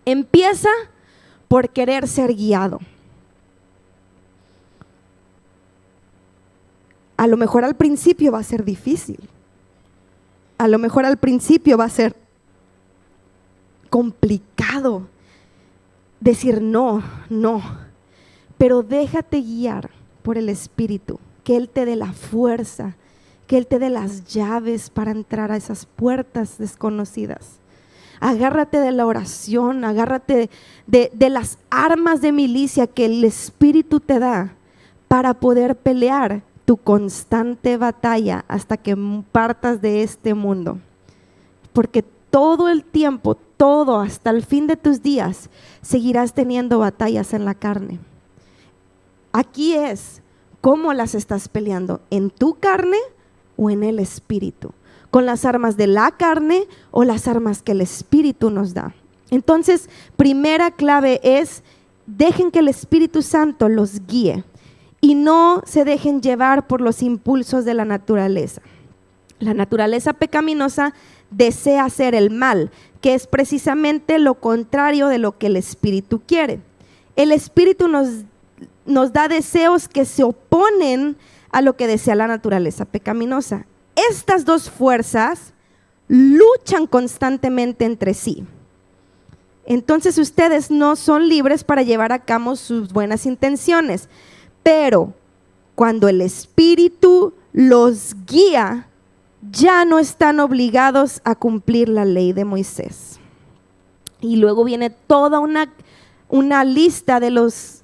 Empieza por querer ser guiado. A lo mejor al principio va a ser difícil. A lo mejor al principio va a ser complicado decir no. Pero déjate guiar por el Espíritu, que Él te dé la fuerza, que Él te dé las llaves para entrar a esas puertas desconocidas. Agárrate de la oración, agárrate de las armas de milicia que el Espíritu te da para poder pelear tu constante batalla hasta que partas de este mundo. Porque todo el tiempo, hasta el fin de tus días, seguirás teniendo batallas en la carne. Aquí es cómo las estás peleando, ¿en tu carne o en el Espíritu? ¿Con las armas de la carne o las armas que el Espíritu nos da? Entonces, primera clave es: dejen que el Espíritu Santo los guíe y no se dejen llevar por los impulsos de la naturaleza. La naturaleza pecaminosa desea hacer el mal, que es precisamente lo contrario de lo que el Espíritu quiere. El Espíritu nos da deseos que se oponen a lo que desea la naturaleza pecaminosa. Estas dos fuerzas luchan constantemente entre sí. Entonces ustedes no son libres para llevar a cabo sus buenas intenciones, pero cuando el Espíritu los guía, ya no están obligados a cumplir la ley de Moisés. Y luego viene toda una lista de los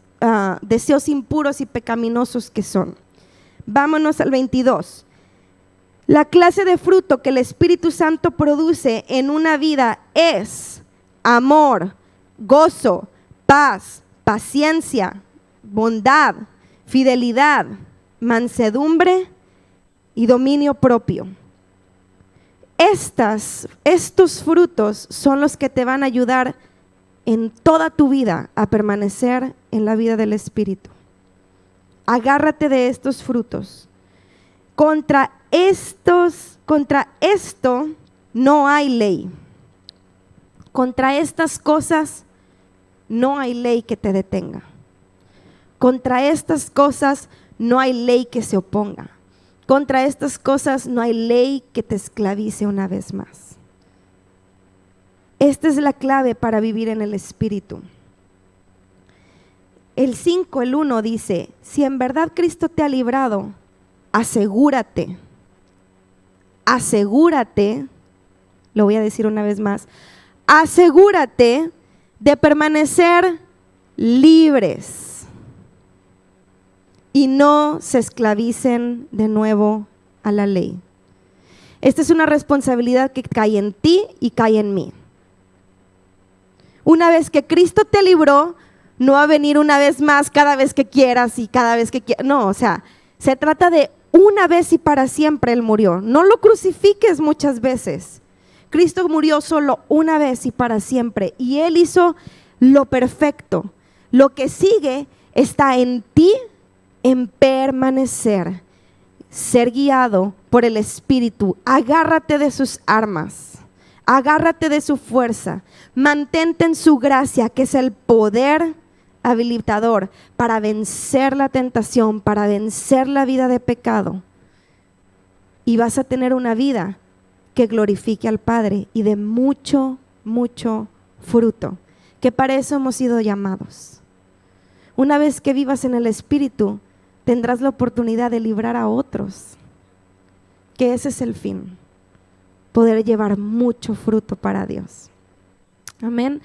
deseos impuros y pecaminosos que son. Vámonos al 22. La clase de fruto que el Espíritu Santo produce en una vida es amor, gozo, paz, paciencia, bondad, fidelidad, mansedumbre y dominio propio. Estos frutos son los que te van a ayudar en toda tu vida a permanecer en la vida del Espíritu. Agárrate de estos frutos. Contra esto no hay ley. Contra estas cosas no hay ley que te detenga. Contra estas cosas no hay ley que se oponga. Contra estas cosas no hay ley que te esclavice una vez más. Esta es la clave para vivir en el Espíritu. El 1 dice: si en verdad Cristo te ha librado, asegúrate, lo voy a decir una vez más, asegúrate de permanecer libres y no se esclavicen de nuevo a la ley. Esta es una responsabilidad que cae en ti y cae en mí. Una vez que Cristo te libró, no va a venir una vez más cada vez que quieras y cada vez que quieras. No, o sea, se trata de una vez y para siempre Él murió. No lo crucifiques muchas veces. Cristo murió solo una vez y para siempre. Y Él hizo lo perfecto. Lo que sigue está en ti, en permanecer, ser guiado por el Espíritu. Agárrate de sus armas. Agárrate de su fuerza. Mantente en su gracia, que es el poder habilitador para vencer la tentación, para vencer la vida de pecado. Y vas a tener una vida que glorifique al Padre y de mucho, mucho fruto, que para eso hemos sido llamados. Una vez que vivas en el Espíritu, tendrás la oportunidad de librar a otros, que ese es el fin, poder llevar mucho fruto para Dios. Amén.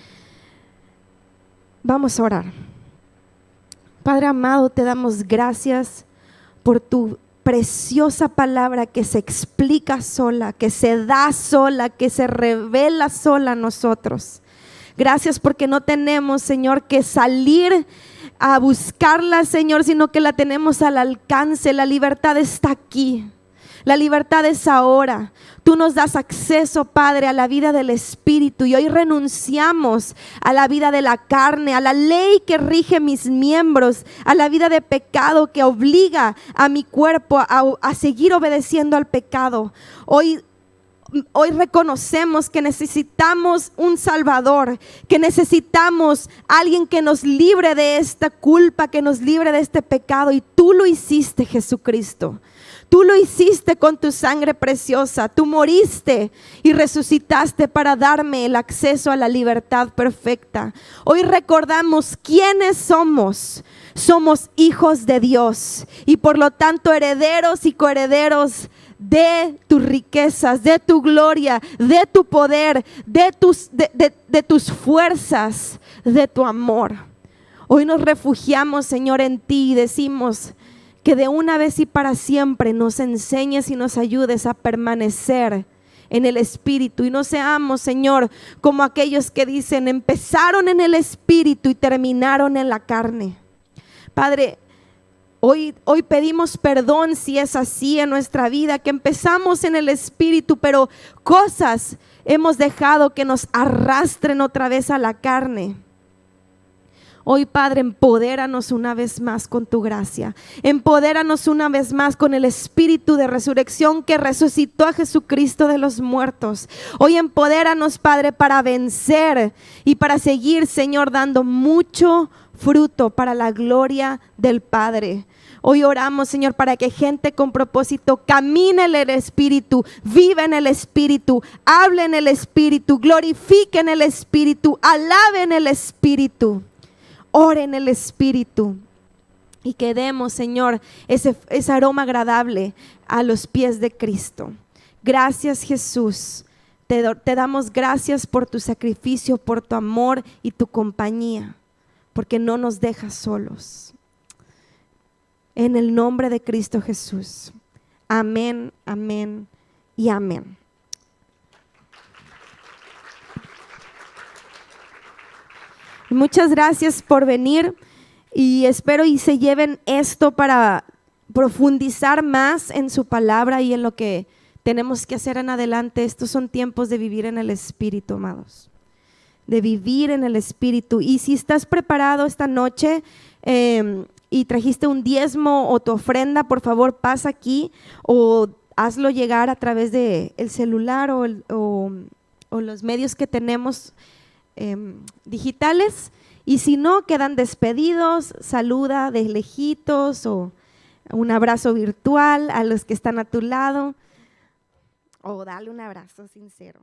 Vamos a orar. Padre amado, te damos gracias por tu preciosa palabra que se explica sola, que se da sola, que se revela sola a nosotros. Gracias porque no tenemos, Señor, que salir a buscarla, Señor, sino que la tenemos al alcance. La libertad está aquí. La libertad es ahora. Tú nos das acceso, Padre, a la vida del Espíritu, y hoy renunciamos a la vida de la carne, a la ley que rige mis miembros, a la vida de pecado que obliga a mi cuerpo a seguir obedeciendo al pecado. Hoy reconocemos que necesitamos un Salvador, que necesitamos alguien que nos libre de esta culpa, que nos libre de este pecado, y tú lo hiciste, Jesucristo. Tú lo hiciste con tu sangre preciosa. Tú moriste y resucitaste para darme el acceso a la libertad perfecta. Hoy recordamos quiénes somos. Somos hijos de Dios y por lo tanto herederos y coherederos de tus riquezas, de tu gloria, de tu poder, de tus fuerzas, de tu amor. Hoy nos refugiamos, Señor, en ti y decimos que de una vez y para siempre nos enseñes y nos ayudes a permanecer en el Espíritu y no seamos, Señor, como aquellos que dicen empezaron en el Espíritu y terminaron en la carne. Padre, hoy pedimos perdón si es así en nuestra vida, que empezamos en el Espíritu, pero cosas hemos dejado que nos arrastren otra vez a la carne. Hoy, Padre, empodéranos una vez más con tu gracia. Empodéranos una vez más con el Espíritu de resurrección que resucitó a Jesucristo de los muertos. Hoy empodéranos, Padre, para vencer y para seguir, Señor, dando mucho fruto para la gloria del Padre. Hoy oramos, Señor, para que gente con propósito camine en el Espíritu, viva en el Espíritu, hable en el Espíritu, glorifique en el Espíritu, alabe en el Espíritu. Ore en el Espíritu y que demos, Señor, ese aroma agradable a los pies de Cristo. Gracias, Jesús. Te damos gracias por tu sacrificio, por tu amor y tu compañía, porque no nos dejas solos. En el nombre de Cristo Jesús. Amén, amén y amén. Muchas gracias por venir y espero y se lleven esto para profundizar más en su palabra y en lo que tenemos que hacer en adelante. Estos son tiempos de vivir en el Espíritu, amados, de vivir en el Espíritu. Y si estás preparado esta noche y trajiste un diezmo o tu ofrenda, por favor pasa aquí o hazlo llegar a través del celular o los medios que tenemos digitales, y si no, quedan despedidos. Saluda de lejitos o un abrazo virtual a los que están a tu lado o dale un abrazo sincero.